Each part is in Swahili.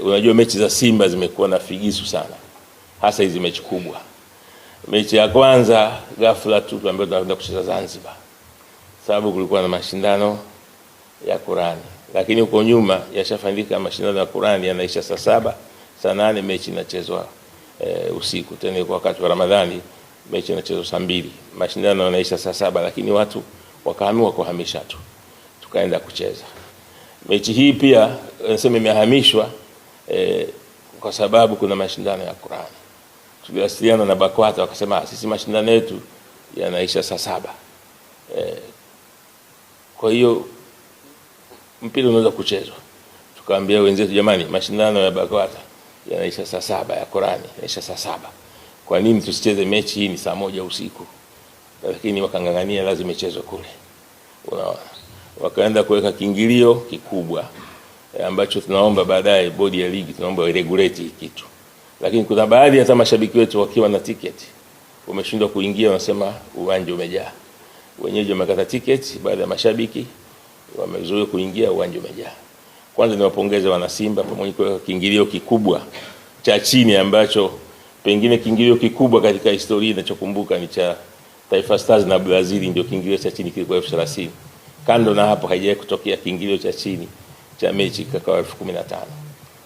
Unajua mechi za Simba zimekuwa na figisu sana, hasa hizi mechi kubwa. Mechi ya kwanza ghafla tu tuambiwa tunaenda kucheza Zanzibar, sababu kulikuwa na mashindano ya Qur'ani, lakini huko nyuma yashafanyika mashindano ya Qur'ani yanaisha saa 7, saa 8 mechi inachezwa usiku. Tena kwa wakati wa Ramadhani mechi inachezwa saa 2, mashindano yanaisha saa 7, lakini watu wakaamua kuhamisha tu, tukaenda kucheza mechi hii. Pia nasema imehamishwa kwa sababu kuna mashindano ya Qur'ani. Tuliwasiliana na BAKWATA wakasema sisi mashindano yetu yanaisha saa 7, kwa hiyo mpira unaweza kuchezwa. Tukaambia wenzetu, jamani, mashindano ya BAKWATA yanaisha saa 7, ya Qur'ani yanaisha saa 7, kwa nini tusicheze mechi hii? Ni saa 1 usiku. Lakini wakangangania lazima ichezwe kule, unaona. Wakaenda kuweka kiingilio kikubwa ambacho tunaomba baadaye bodi ya ligi tunaomba iregulate kitu, lakini kuna baadhi hata mashabiki wetu wakiwa na tiketi wameshindwa kuingia, wanasema uwanja umejaa. Wenyeji wamekata tiketi, baada ya mashabiki wamezuia kuingia, uwanja umejaa. Kwanza niwapongeze wana Simba pamoja kwa kiingilio kikubwa cha chini, ambacho pengine kiingilio kikubwa katika historia ninachokumbuka ni cha Taifa Stars na Brazil, ndio kiingilio cha chini kilikuwa 30,000. Kando na hapo haijawahi kutokea kiingilio cha chini cha mechi kakawa 15,000.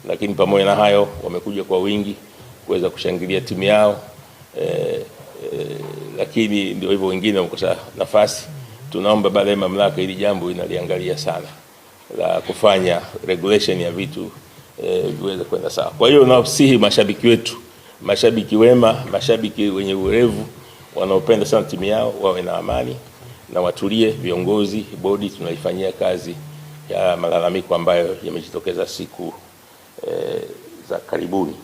Lakini pamoja na hayo wamekuja kwa wingi kuweza kushangilia timu yao, lakini ndio hivyo, wengine wamekosa nafasi. Tunaomba baada ya mamlaka ili jambo inaliangalia sana la kufanya regulation ya vitu viweze kwenda sawa. Kwa hiyo nawasihi mashabiki wetu, mashabiki wema, mashabiki wenye uwerevu wanaopenda sana timu yao wawe na amani na watulie. Viongozi, bodi tunaifanyia kazi ya malalamiko ambayo yamejitokeza siku za karibuni.